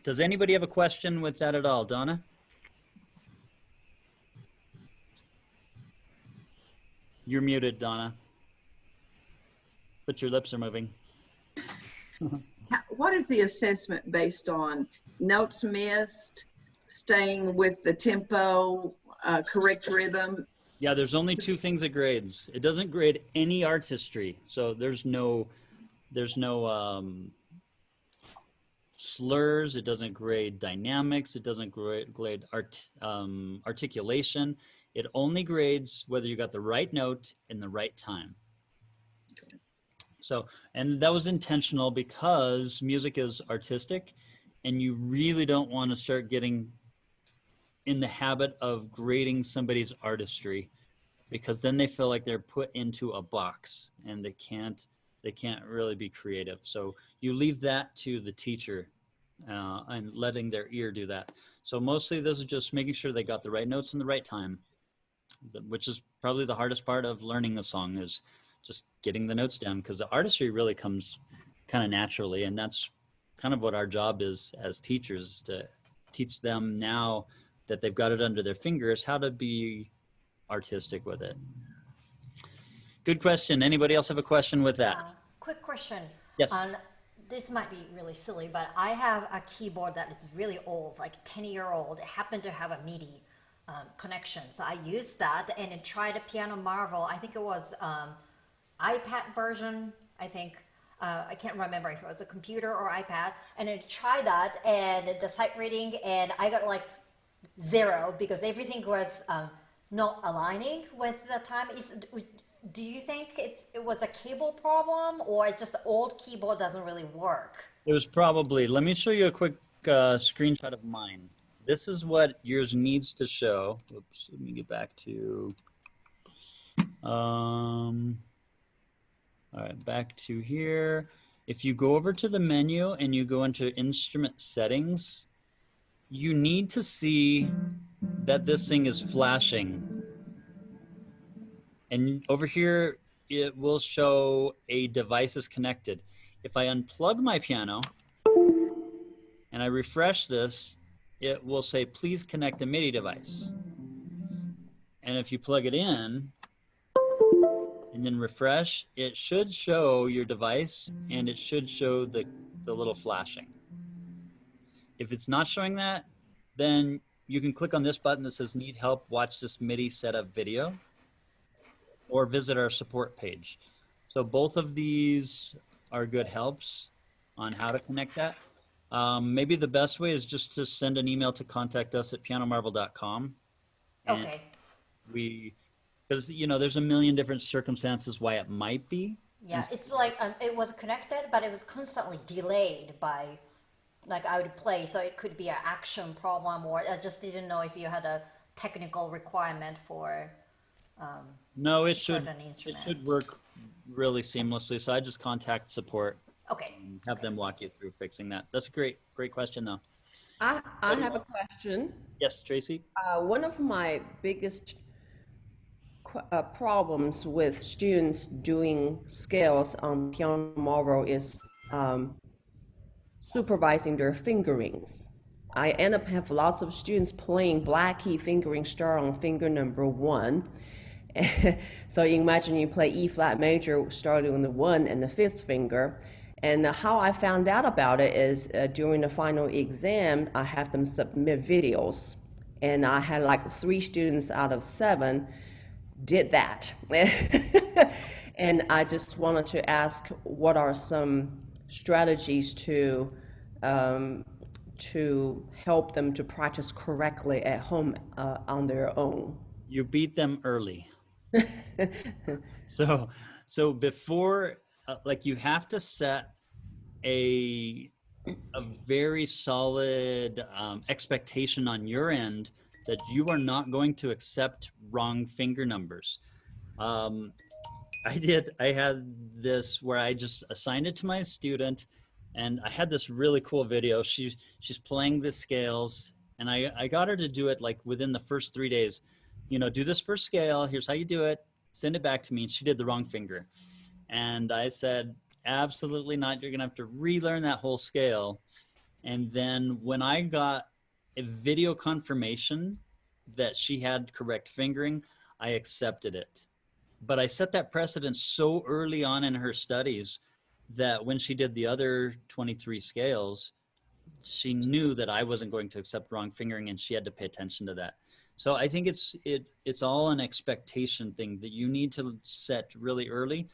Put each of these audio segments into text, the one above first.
Does anybody have a question with that at all? Donna? You're muted, Donna. But your lips are moving. What is the assessment based on? Notes missed, staying with the tempo, correct rhythm? Yeah, there's only two things it grades. It doesn't grade any artistry. So there's no slurs. It doesn't grade dynamics. It doesn't grade articulation. It only grades whether you got the right note in the right time. So, and that was intentional because music is artistic and you really don't want to start getting in the habit of grading somebody's artistry, because then they feel like they're put into a box and they can't really be creative. So you leave that to the teacher and letting their ear do that. So mostly this is just making sure they got the right notes in the right time, which is probably the hardest part of learning a song, is just getting the notes down, because the artistry really comes kind of naturally. And that's kind of what our job is as teachers, to teach them now that they've got it under their fingers, how to be artistic with it. Good question. Anybody else have a question with that? Quick question. Yes. This might be really silly, but I have a keyboard that is really old, like 10-year-old. It happened to have a MIDI connection. So I used that and then tried a Piano Marvel. I think it was iPad version, I think. I can't remember if it was a computer or iPad. And I tried that and the sight reading, and I got like 0 because everything was not aligning with the time. Do you think it was a cable problem, or just the old keyboard doesn't really work? It was probably, let me show you a quick screenshot of mine. This is what yours needs to show. Oops, let me get back to, all right, back to here. If you go over to the menu and you go into instrument settings, you need to see that this thing is flashing. And over here, it will show a device is connected. If I unplug my piano and I refresh this, it will say, please connect the MIDI device. And if you plug it in and then refresh, it should show your device and it should show the little flashing. If it's not showing that, then you can click on this button that says need help, watch this MIDI setup video, or visit our support page. So both of these are good helps on how to connect that. Maybe the best way is just to send an email to contactus@pianomarvel.com. Okay. Because there's a million different circumstances why it might be. Yeah, it's like it was connected, but it was constantly delayed by, like I would play, so it could be an action problem, or I just didn't know if you had a technical requirement for no, it should work really seamlessly. So I just contact support. Okay. And have them walk you through fixing that. That's a great question though. I have a question. Yes, Tracy. One of my biggest problems with students doing scales on Piano Marvel is supervising their fingerings. I end up have lots of students playing black key fingering start on finger number 1. So you imagine you play E flat major starting on the 1 and the 5th finger. And how I found out about it is during the final exam, I have them submit videos. And I had like 3 students out of 7 did that. And I just wanted to ask, what are some strategies to help them to practice correctly at home on their own? You beat them early. So before, like, you have to set a very solid expectation on your end that you are not going to accept wrong finger numbers. I had this where I just assigned it to my student, and I had this really cool video. She's playing the scales, and I got her to do it like within the first 3 days. Do this first scale, here's how you do it, send it back to me. And she did the wrong finger. And I said, absolutely not. You're gonna have to relearn that whole scale. And then when I got a video confirmation that she had correct fingering, I accepted it. But I set that precedent so early on in her studies that when she did the other 23 scales, she knew that I wasn't going to accept wrong fingering, and she had to pay attention to that. So I think it's all an expectation thing that you need to set really early.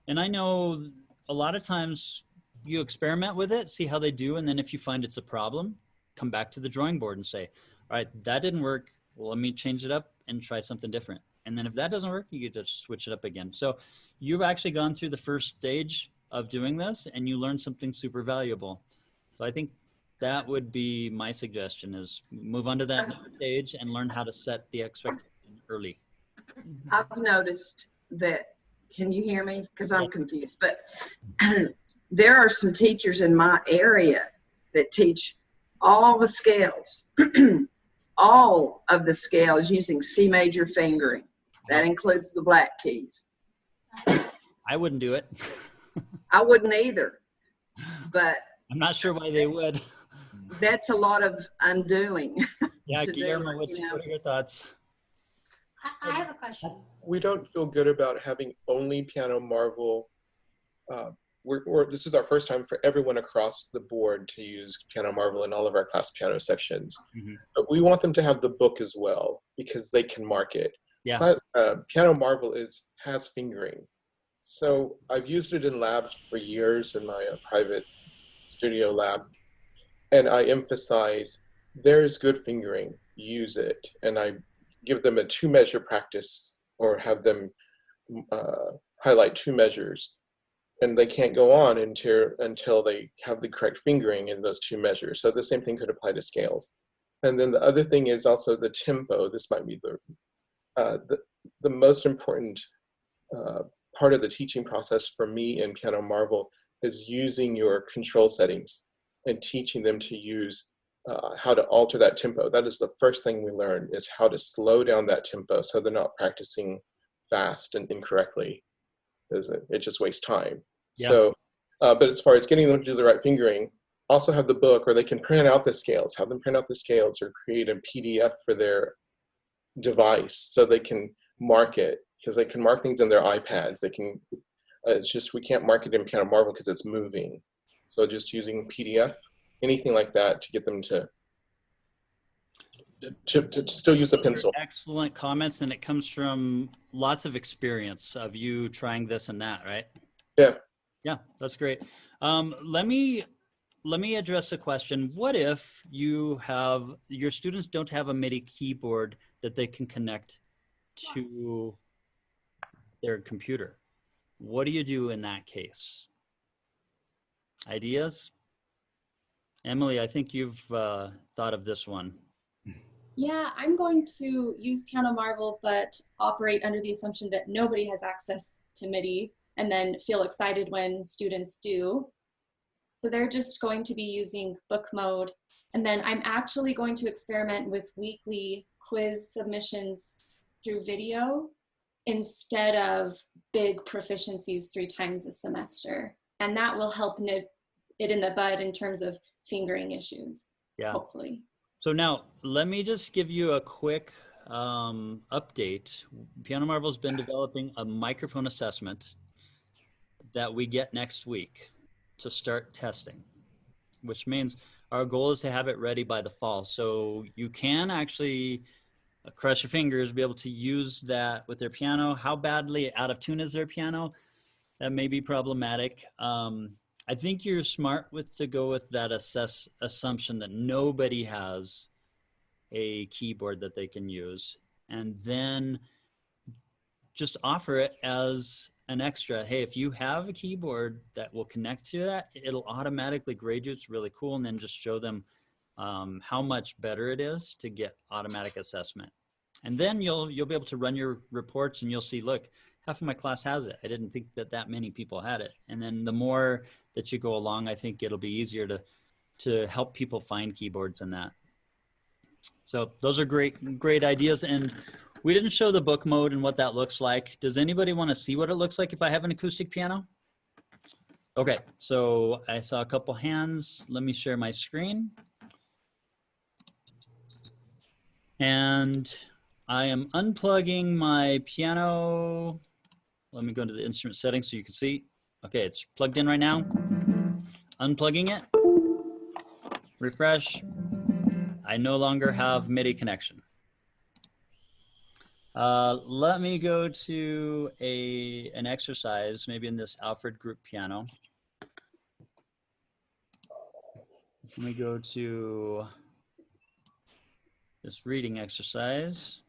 And I know a lot of times you experiment with it, see how they do, and then if you find it's a problem, come back to the drawing board and say, all right, that didn't work. Well, let me change it up and try something different. And then if that doesn't work, you get to switch it up again. So you've actually gone through the first stage of doing this, and you learned something super valuable. So I think that would be my suggestion, is move on to that next stage and learn how to set the expectation early. I've noticed that, can you hear me? Because I'm confused, but there are some teachers in my area that teach all the scales, all of the scales using C major fingering. That includes the black keys. I wouldn't do it. I wouldn't either, but I'm not sure why they would. that's a lot of undoing. Yeah, to Guillermo, do, what are your thoughts? I have a question. We don't feel good about having only Piano Marvel. This is our first time for everyone across the board to use Piano Marvel in all of our class piano sections. Mm-hmm. But we want them to have the book as well, because they can mark it. Yeah. Piano Marvel has fingering. So I've used it in labs for years in my private studio lab. And I emphasize, there's good fingering, use it. And I give them a 2-measure practice, or have them highlight 2 measures. And they can't go on until they have the correct fingering in those 2 measures. So the same thing could apply to scales. And then the other thing is also the tempo. This might be the most important part of the teaching process for me in Piano Marvel, is using your control settings and teaching them to use how to alter that tempo. That is the first thing we learn, is how to slow down that tempo so they're not practicing fast and incorrectly, because it just wastes time. Yeah. So, but as far as getting them to do the right fingering, also have the book, or they can print out the scales, have them print out the scales, or create a PDF for their device so they can mark it, because they can mark things in their iPads. They can, it's just, we can't mark it in Piano Marvel because it's moving. So just using PDF, anything like that, to get them to still use a pencil. Excellent comments, and it comes from lots of experience of you trying this and that, right? Yeah. Yeah, that's great. Let me address a question. What if your students don't have a MIDI keyboard that they can connect to their computer? What do you do in that case? Ideas? Emily, I think you've thought of this one. Yeah, I'm going to use Piano Marvel, but operate under the assumption that nobody has access to MIDI, and then feel excited when students do. So they're just going to be using book mode. And then I'm actually going to experiment with weekly quiz submissions through video instead of big proficiencies 3 times a semester. And that will help nip it in the bud in terms of fingering issues, hopefully. So now let me just give you a quick update. Piano Marvel's been developing a microphone assessment that we get next week to start testing, which means our goal is to have it ready by the fall. So you can actually cross your fingers, be able to use that with their piano. How badly out of tune is their piano? That may be problematic. I think you're smart to go with that assumption that nobody has a keyboard that they can use, and then just offer it as an extra. Hey, if you have a keyboard that will connect to that, it'll automatically grade you. It's really cool. And then just show them how much better it is to get automatic assessment. And then you'll be able to run your reports, and you'll see, look, half of my class has it. I didn't think that many people had it. And then the more that you go along, I think it'll be easier to help people find keyboards and that. So those are great ideas. And we didn't show the book mode and what that looks like. Does anybody want to see what it looks like if I have an acoustic piano? Okay, so I saw a couple hands. Let me share my screen. And I am unplugging my piano. Let me go into the instrument settings so you can see. Okay, it's plugged in right now. Unplugging it. Refresh. I no longer have MIDI connection. Let me go to an exercise, maybe in this Alfred group piano. Let me go to this reading exercise,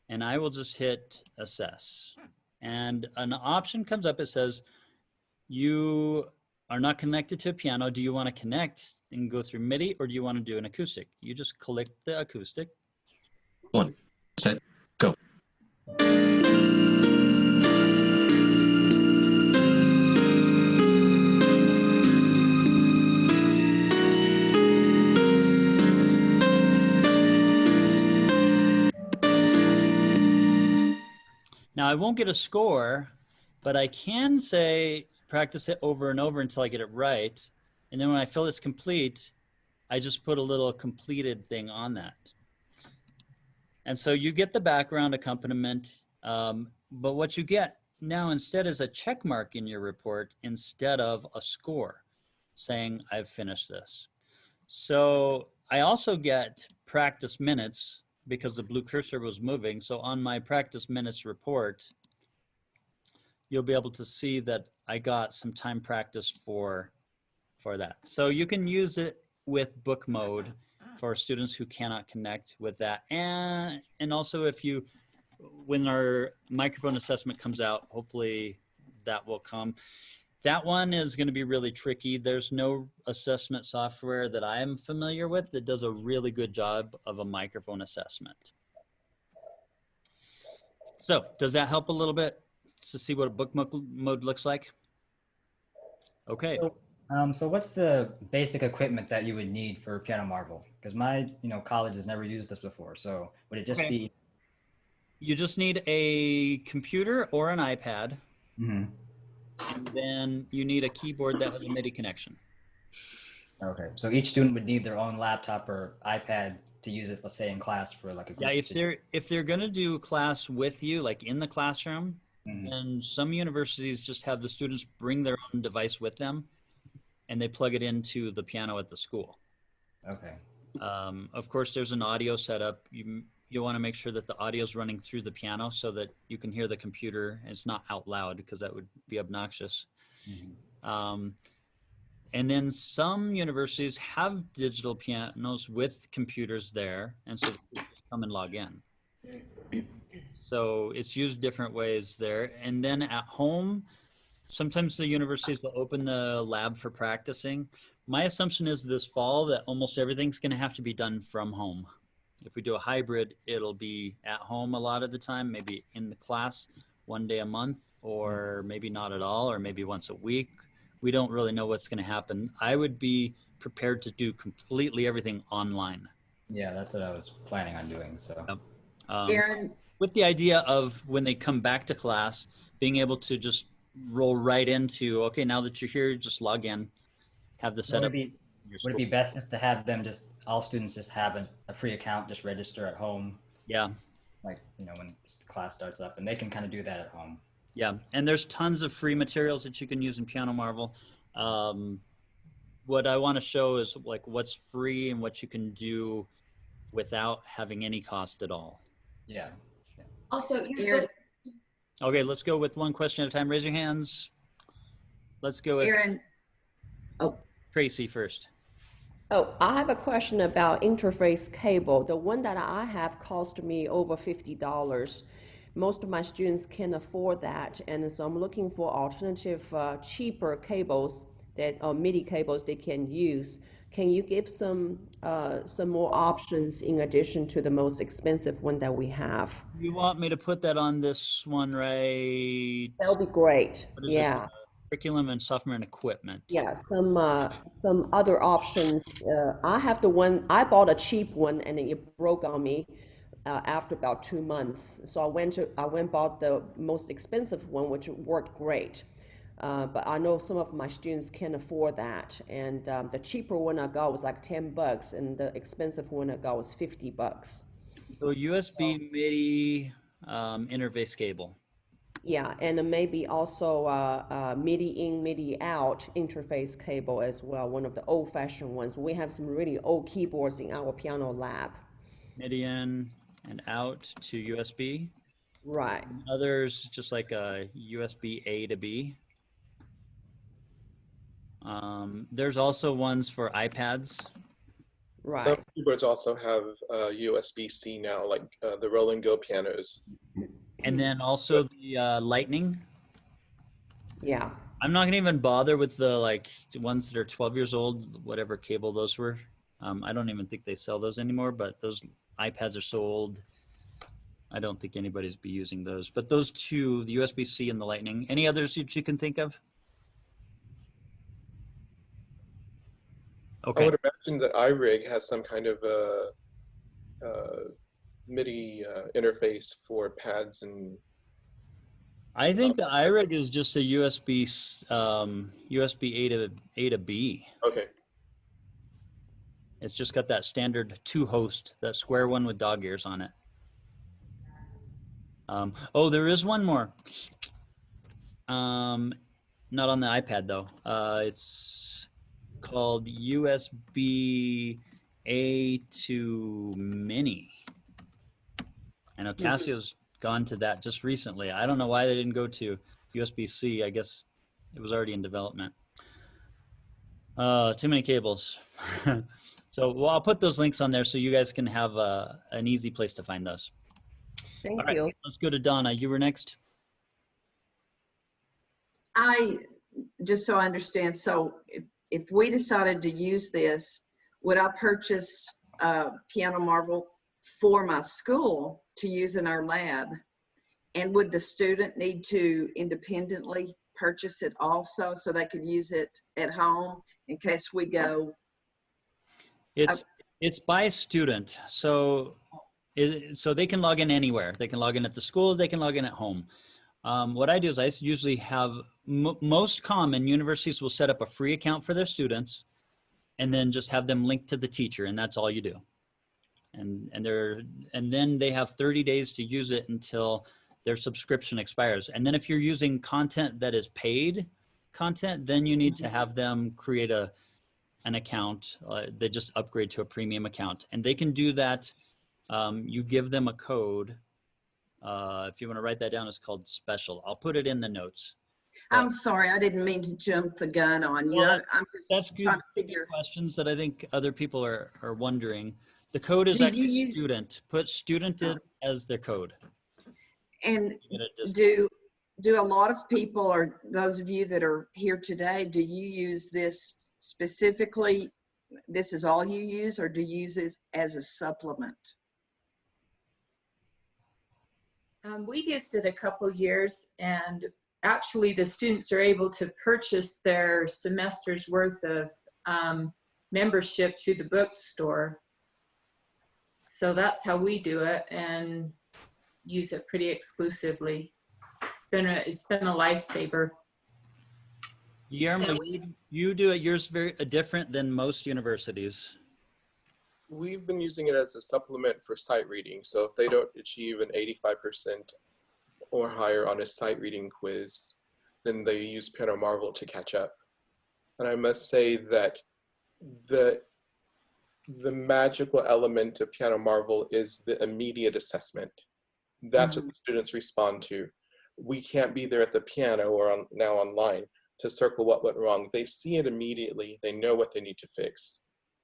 and I will just hit assess. And an option comes up. It says, you are not connected to a piano. Do you want to connect and go through MIDI, or do you want to do an acoustic? You just click the acoustic. 1, set, go. Now I won't get a score, but I can say practice it over and over until I get it right. And then when I feel it's complete, I just put a little completed thing on that. And so you get the background accompaniment, but what you get now instead is a check mark in your report instead of a score saying I've finished this. So I also get practice minutes because the blue cursor was moving. So on my practice minutes report, you'll be able to see that I got some time practice for that. So you can use it with book mode for students who cannot connect with that. And also if you, when our microphone assessment comes out, hopefully that will come. That one is going to be really tricky. There's no assessment software that I'm familiar with that does a really good job of a microphone assessment. So does that help a little bit to see what a book mode looks like? Okay. So what's the basic equipment that you would need for Piano Marvel? Because my college has never used this before. So would it just be? You just need a computer or an iPad. Mm-hmm. And then you need a keyboard that has a MIDI connection. Okay, so each student would need their own laptop or iPad to use it, let's say in class for like a group. Yeah, if they're gonna do class with you, like in the classroom, and some universities just have the students bring their own device with them, and they plug it into the piano at the school. Okay. Of course, there's an audio setup. You want to make sure that the audio is running through the piano so that you can hear the computer and it's not out loud because that would be obnoxious. Mm-hmm. And then some universities have digital pianos with computers there, and so they just come and log in. So it's used different ways there. And then at home, sometimes the universities will open the lab for practicing. My assumption is this fall that almost everything's going to have to be done from home. If we do a hybrid, it'll be at home a lot of the time, maybe in the class one day a month, or maybe not at all, or maybe once a week. We don't really know what's going to happen. I would be prepared to do completely everything online. Yeah, that's what I was planning on doing. So, Aaron, with the idea of when they come back to class, being able to just roll right into, okay, now that you're here, just log in, have the setup. Would it be best just to have them all students just have a free account, just register at home? Yeah. Like, when class starts up, and they can kind of do that at home. Yeah, and there's tons of free materials that you can use in Piano Marvel. What I want to show is like what's free and what you can do without having any cost at all. Yeah. Also, okay, let's go with one question at a time. Raise your hands. Let's go with Aaron. Oh, Tracy first. Oh, I have a question about interface cable. The one that I have cost me over $50. Most of my students can't afford that, and so I'm looking for alternative, cheaper cables MIDI cables they can use. Can you give some more options in addition to the most expensive one that we have? You want me to put that on this one, right? That would be great. What is Yeah. it? Curriculum and software and equipment. Yeah, some other options. I have the one I bought a cheap one and it broke on me after about 2 months. So I went bought the most expensive one, which worked great. But I know some of my students can't afford that. And the cheaper one I got was like $10, and the expensive one I got was $50. So USB MIDI interface cable. Yeah, and then maybe also MIDI in, MIDI out interface cable as well, one of the old-fashioned ones. We have some really old keyboards in our piano lab. MIDI in and out to USB. Right. And others just like a USB A to B. There's also ones for iPads. Right. Some keyboards also have USB-C now, like the Roll and Go pianos. And then also the Lightning. Yeah. I'm not gonna even bother with the like ones that are 12 years old, whatever cable those were. I don't even think they sell those anymore, but those iPads are so old. I don't think anybody's be using those. But those two, the USB-C and the Lightning. Any others that you can think of? I Okay. would imagine that iRig has some kind of a MIDI interface for pads and. I think the iRig is just a USB A to B. Okay. It's just got that standard 2-host, that square one with dog ears on it. Oh, there is one more. Not on the iPad though. It's called USB A to Mini. I know Casio's gone to that just recently. I don't know why they didn't go to USB-C. I guess it was already in development. Too many cables. So well, I'll put those links on there so you guys can have an easy place to find those. Thank All right, you. let's go to Donna. You were next. Just so I understand, so if we decided to use this, would I purchase Piano Marvel for my school to use in our lab? And would the student need to independently purchase it also so they could use it at home in case we go? It's by student, so they can log in anywhere. They can log in at the school. They can log in at home. What I do is I usually have most common universities will set up a free account for their students, and then just have them linked to the teacher, and that's all you do. And then they have 30 days to use it until their subscription expires. And then if you're using content that is paid content, then you need to have them create an account. They just upgrade to a premium account, and they can do that. You give them a code. If you want to write that down, it's called special. I'll put it in the notes. I'm sorry, I didn't mean to jump the gun on you. Well, I'm that's just good. trying to figure. Questions that I think other people are wondering. The code is Do you actually use- student. Put student in as their code. And You get a discount. do a lot of people, or those of you that are here today, do you use this specifically? This is all you use, or do you use it as a supplement? We've used it a couple years, and actually the students are able to purchase their semester's worth of membership through the bookstore. So that's how we do it and use it pretty exclusively. It's been a lifesaver. Guillermo, you do it. Yours very different than most universities. We've been using it as a supplement for sight reading. So if they don't achieve an 85% or higher on a sight reading quiz, then they use Piano Marvel to catch up. And I must say that the magical element of Piano Marvel is the immediate assessment. That's what the students respond to. We can't be there at the piano or now online to circle what went wrong. They see it immediately. They know what they need to fix.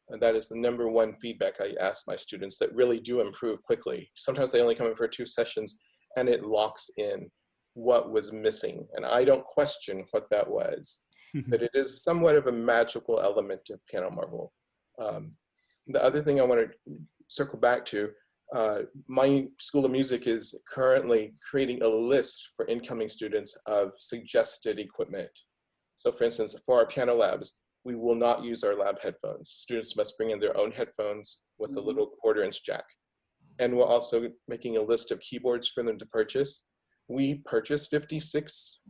And that is the number one feedback I ask my students that really do improve quickly. Sometimes they only come in for 2 sessions and it locks in what was missing. And I don't question what that was, but it is somewhat of a magical element of Piano Marvel. The other thing I want to circle back to, my School of Music is currently creating a list for incoming students of suggested equipment. So for instance, for our piano labs, we will not use our lab headphones. Students must bring in their own headphones with a little 1/4-inch jack. And we're also making a list of keyboards for them to purchase We purchased 56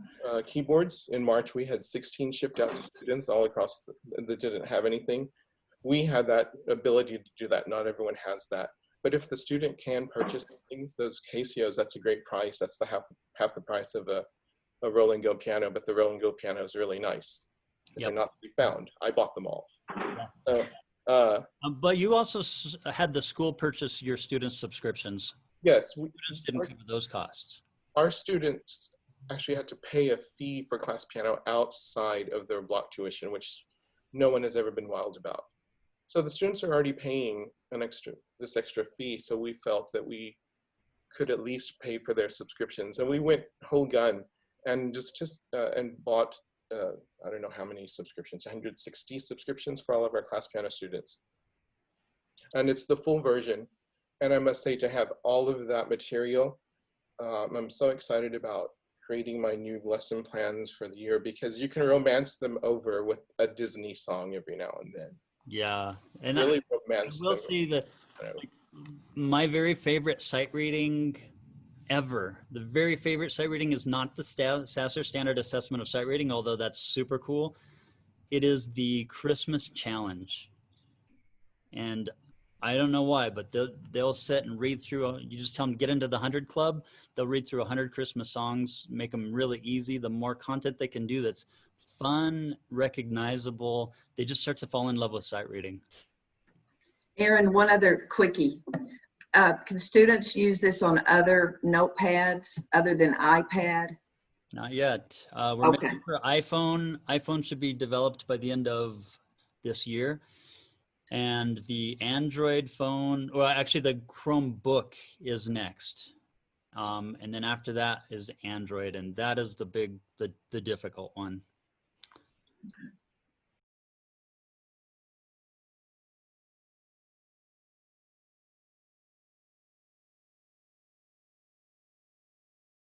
keyboards. In March, we had 16 shipped out to students all across that didn't have anything. We had that ability to do that. Not everyone has that. But if the student can purchase things, those Casios, that's a great price. That's the half the price of a Roland Go piano, but the Roland Go piano is really nice. They're not to be found. I bought them all. So, but you also had the school purchase your students' subscriptions. Yes. Students didn't cover those costs. Our students actually had to pay a fee for class piano outside of their block tuition, which no one has ever been wild about. So the students are already paying this extra fee. So we felt that we could at least pay for their subscriptions. And we went whole gun and and bought, I don't know how many subscriptions, 160 subscriptions for all of our class piano students. And it's the full version. And I must say, to have all of that material, I'm so excited about creating my new lesson plans for the year, because you can romance them over with a Disney song every now and then. Yeah, and really I will say that my very favorite sight reading ever, the very favorite sight reading is not the Sasser Standard Assessment of Sight Reading, although that's super cool. It is the Christmas Challenge. And I don't know why, but they'll sit and read through, you just tell them get into the 100 Club, they'll read through 100 Christmas songs, make them really easy. The more content they can do that's fun, recognizable, they just start to fall in love with sight reading. Aaron, one other quickie. Can students use this on other notepads other than iPad? Not yet. We're making for iPhone. iPhone should be developed by the end of this year. And the Android phone, well, actually the Chromebook is next. And then after that is Android, and that is the difficult one.